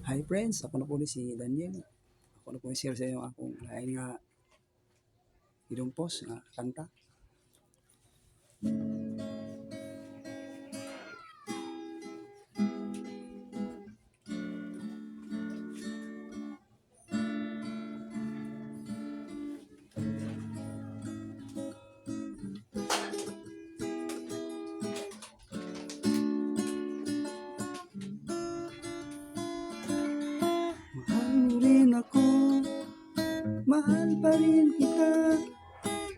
Hi friends, ako na po ni si Daniel. Ako na po i-share sa inyo akong lain nga idumpos nga kanta. Mahal mo rin ako, mahal pa rin kita,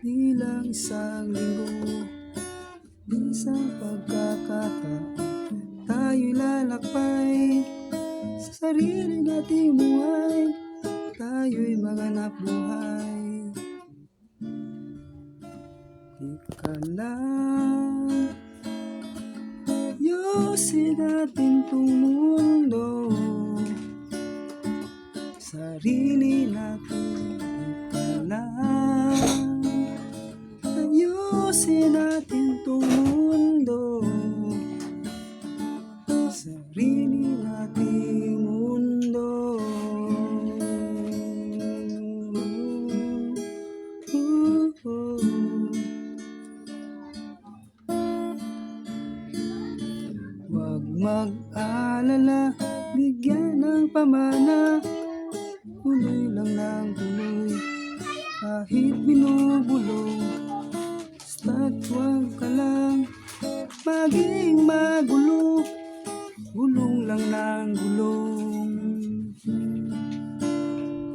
di lang isang linggo, isang pagkakataon, tayo'y lalakbay sa sarili nating buhay, tayo'y maganap buhay. Di ka lang, ayusin natin tong mundo, sarili natin. Di ka lang, ayusin natin tong mundo, sarili nating mundo. Huwag mag-alala, bigyan ng pamana, tuloy lang ng tuloy, kahit binubulong, basta't huwag ka lang maging magulo, gulong lang ng gulong.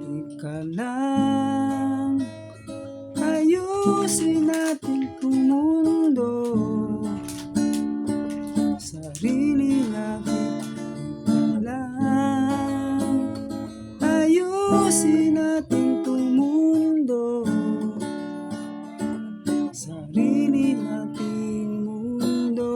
Di ka lang, ayusin natin kung mundo, sarili natin. Di ka lang, ayusin natin tong mundo, sarili nating mundo.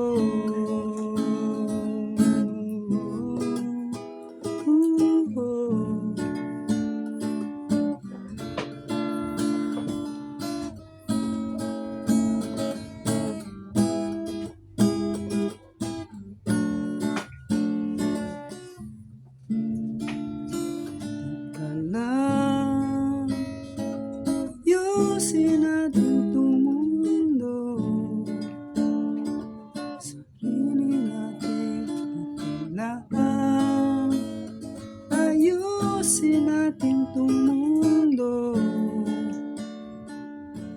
Ayusin natin tong mundo, sarili natin. Di ka lang, ayusin natin tong mundo,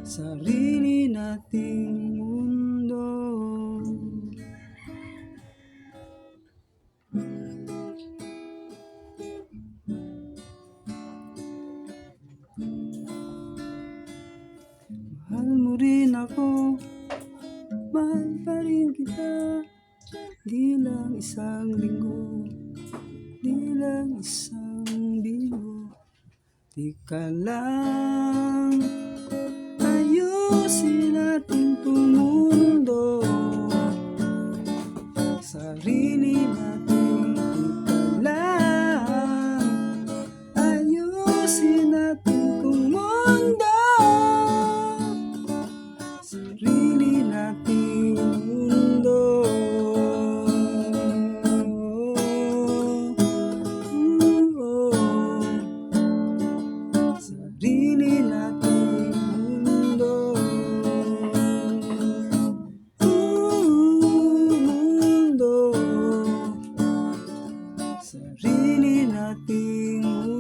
sarili nating mundo. Mahal mo rin ako, mahal pa rin kita, di lang isang linggo, di lang isang linggo. Di ka lang, ayusin natin tong mundo, sarili natin. Di ka lang, ayusin natin tong mundo, sarili nating mundo. Sarili nating mundo. Mundo. Sarili nating mundo.